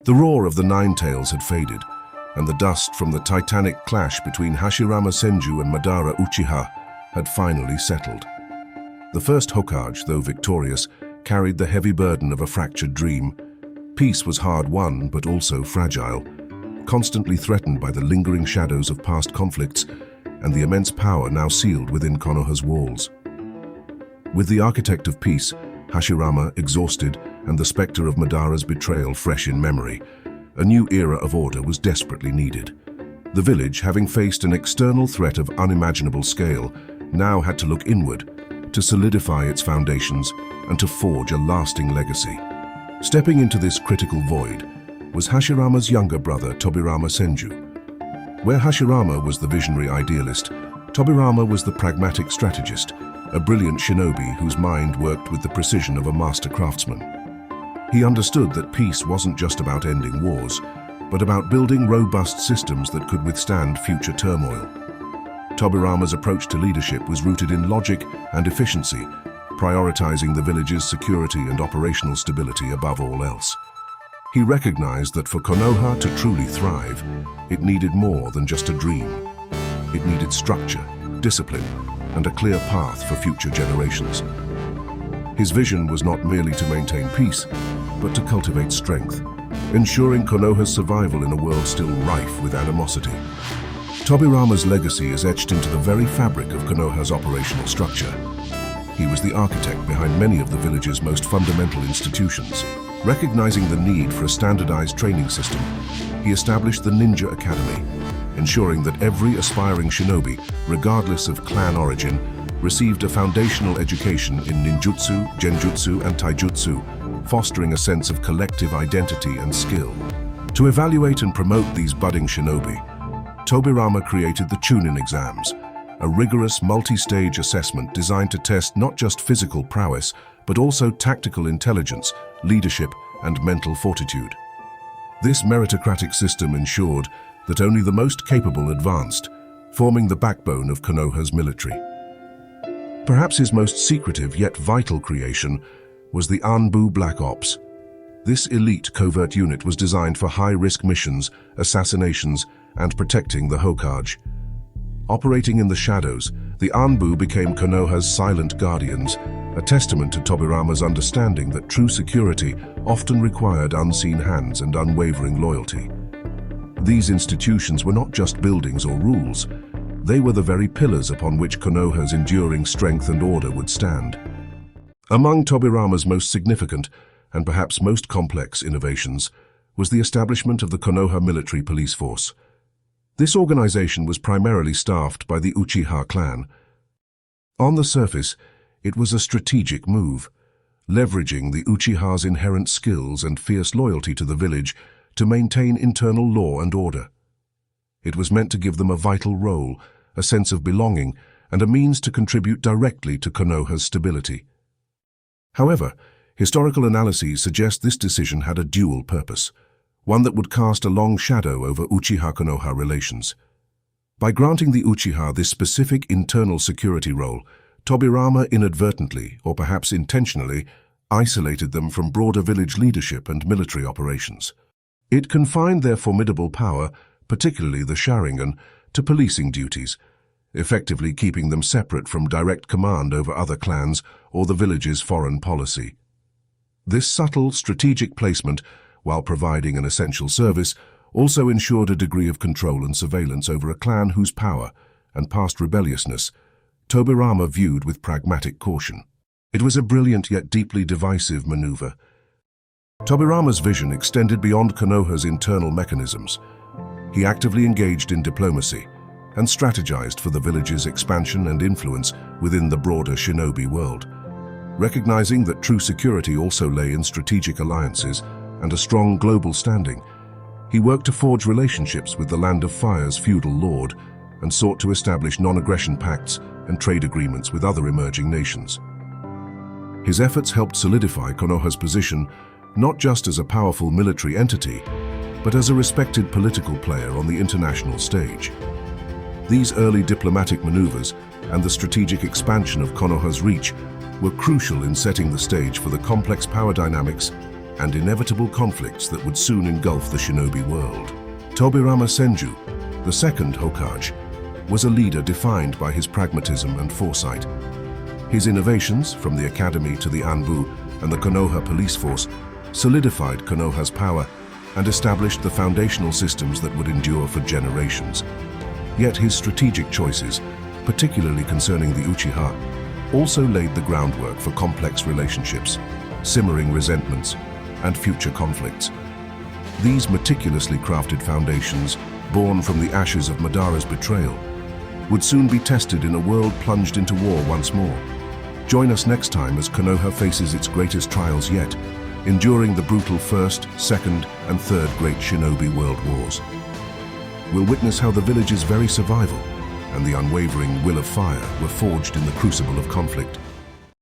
The roar of the Nine-Tails had faded, and the dust from the titanic clash between Hashirama Senju and Madara Uchiha had finally settled. The first Hokage, though victorious, carried the heavy burden of a fractured dream. Peace was hard-won, but also fragile, constantly threatened by the lingering shadows of past conflicts and the immense power now sealed within Konoha's walls. With the architect of peace, Hashirama, exhausted, and the specter of Madara's betrayal fresh in memory, a new era of order was desperately needed. The village, having faced an external threat of unimaginable scale, now had to look inward, to solidify its foundations and to forge a lasting legacy. Stepping into this critical void was Hashirama's younger brother, Tobirama Senju. Where Hashirama was the visionary idealist, Tobirama was the pragmatic strategist, a brilliant shinobi whose mind worked with the precision of a master craftsman. He understood that peace wasn't just about ending wars, but about building robust systems that could withstand future turmoil. Tobirama's approach to leadership was rooted in logic and efficiency, prioritizing the village's security and operational stability above all else. He recognized that for Konoha to truly thrive, it needed more than just a dream. It needed structure, discipline, and a clear path for future generations. His vision was not merely to maintain peace, but to cultivate strength, ensuring Konoha's survival in a world still rife with animosity. Tobirama's legacy is etched into the very fabric of Konoha's operational structure. He was the architect behind many of the village's most fundamental institutions. Recognizing the need for a standardized training system, he established the Ninja Academy, ensuring that every aspiring shinobi, regardless of clan origin, received a foundational education in ninjutsu, genjutsu, and taijutsu, fostering a sense of collective identity and skill. To evaluate and promote these budding shinobi, Tobirama created the Chunin exams, a rigorous multi-stage assessment designed to test not just physical prowess, but also tactical intelligence, leadership, and mental fortitude. This meritocratic system ensured that only the most capable advanced, forming the backbone of Konoha's military. Perhaps his most secretive yet vital creation was the Anbu Black Ops. This elite covert unit was designed for high-risk missions, assassinations, and protecting the Hokage. Operating in the shadows, the Anbu became Konoha's silent guardians, a testament to Tobirama's understanding that true security often required unseen hands and unwavering loyalty. These institutions were not just buildings or rules, they were the very pillars upon which Konoha's enduring strength and order would stand. Among Tobirama's most significant and perhaps most complex innovations was the establishment of the Konoha Military Police Force. This organization was primarily staffed by the Uchiha clan. On the surface, it was a strategic move, leveraging the Uchiha's inherent skills and fierce loyalty to the village to maintain internal law and order. It was meant to give them a vital role, a sense of belonging, and a means to contribute directly to Konoha's stability. However, historical analyses suggest this decision had a dual purpose, one that would cast a long shadow over Uchiha-Konoha relations. By granting the Uchiha this specific internal security role, Tobirama inadvertently, or perhaps intentionally, isolated them from broader village leadership and military operations. It confined their formidable power, particularly the Sharingan, to policing duties, effectively keeping them separate from direct command over other clans or the village's foreign policy. This subtle, strategic placement, while providing an essential service, also ensured a degree of control and surveillance over a clan whose power and past rebelliousness Tobirama viewed with pragmatic caution. It was a brilliant yet deeply divisive maneuver. Tobirama's vision extended beyond Konoha's internal mechanisms. He actively engaged in diplomacy and strategized for the village's expansion and influence within the broader shinobi world. Recognizing that true security also lay in strategic alliances and a strong global standing, he worked to forge relationships with the Land of Fire's feudal lord and sought to establish non-aggression pacts and trade agreements with other emerging nations. His efforts helped solidify Konoha's position not just as a powerful military entity, but as a respected political player on the international stage. These early diplomatic maneuvers and the strategic expansion of Konoha's reach were crucial in setting the stage for the complex power dynamics and inevitable conflicts that would soon engulf the shinobi world. Tobirama Senju, the second Hokage, was a leader defined by his pragmatism and foresight. His innovations, from the academy to the Anbu and the Konoha police force, solidified Konoha's power and established the foundational systems that would endure for generations. Yet his strategic choices, particularly concerning the Uchiha, also laid the groundwork for complex relationships, simmering resentments, and future conflicts. These meticulously crafted foundations, born from the ashes of Madara's betrayal, would soon be tested in a world plunged into war once more. Join us next time as Konoha faces its greatest trials yet, enduring the brutal First, Second, and Third Great Shinobi World Wars. We'll witness how the village's very survival and the unwavering will of fire were forged in the crucible of conflict.